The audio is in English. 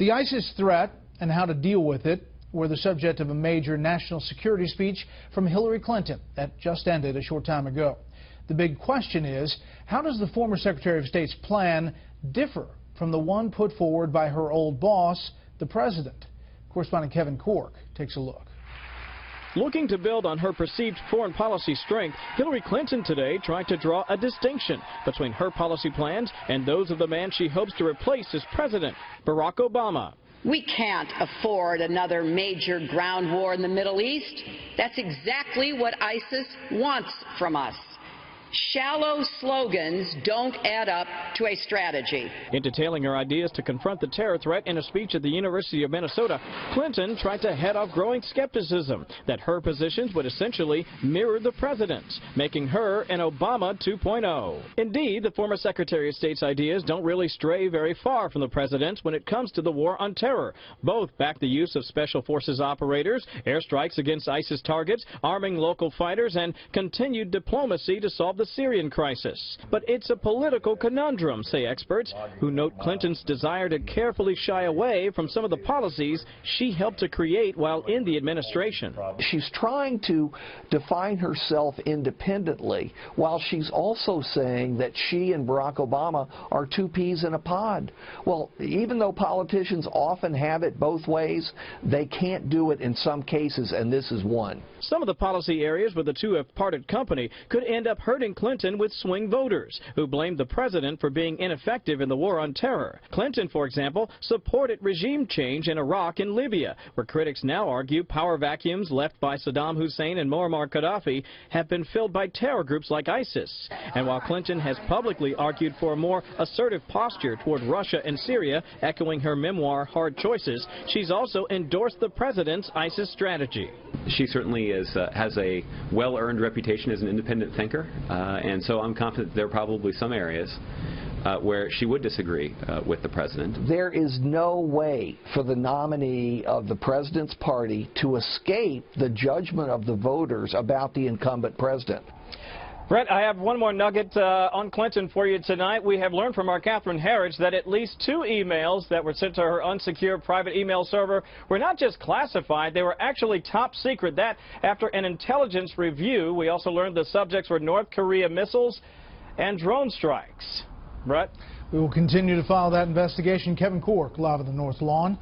The ISIS threat and how to deal with it were the subject of a major national security speech from Hillary Clinton that just ended a short time ago. The big question is, how does the former Secretary of State's plan differ from the one put forward by her old boss, the president? Correspondent Kevin Corke takes a look. Looking to build on her perceived foreign policy strength, Hillary Clinton today tried to draw a distinction between her policy plans and those of the man she hopes to replace as president, Barack Obama. We can't afford another major ground war in the Middle East. That's exactly what ISIS wants from us. Shallow slogans don't add up to a strategy. In detailing her ideas to confront the terror threat in a speech at the University of Minnesota, Clinton tried to head off growing skepticism that her positions would essentially mirror the president's, making her an Obama 2.0. Indeed, the former Secretary of State's ideas don't really stray very far from the president's when it comes to the war on terror. Both back the use of special forces operators, airstrikes against ISIS targets, arming local fighters, and continued diplomacy to solve the Syrian crisis. But it's a political conundrum, say experts, who note Clinton's desire to carefully shy away from some of the policies she helped to create while in the administration. She's trying to define herself independently, while she's also saying that she and Barack Obama are two peas in a pod. Well, even though politicians often have it both ways, they can't do it in some cases, and this is one. Some of the policy areas where the two have parted company could end up hurting Clinton with swing voters who blamed the president for being ineffective in the war on terror. Clinton, for example, supported regime change in Iraq and Libya, where critics now argue power vacuums left by Saddam Hussein and Muammar Gaddafi have been filled by terror groups like ISIS. And while Clinton has publicly argued for a more assertive posture toward Russia and Syria, echoing her memoir Hard Choices, she's also endorsed the president's ISIS strategy. She certainly has a well-earned reputation as an independent thinker, and so I'm confident there are probably some areas where she would disagree with the president. There is no way for the nominee of the president's party to escape the judgment of the voters about the incumbent president. Bret, I have one more nugget on Clinton for you tonight. We have learned from our Catherine Herridge that at least 2 emails that were sent to her unsecured private email server were not just classified, they were actually top secret. That after an intelligence review. We also learned the subjects were North Korea missiles and drone strikes. Bret? We will continue to follow that investigation. Kevin Corke, live at the North Lawn.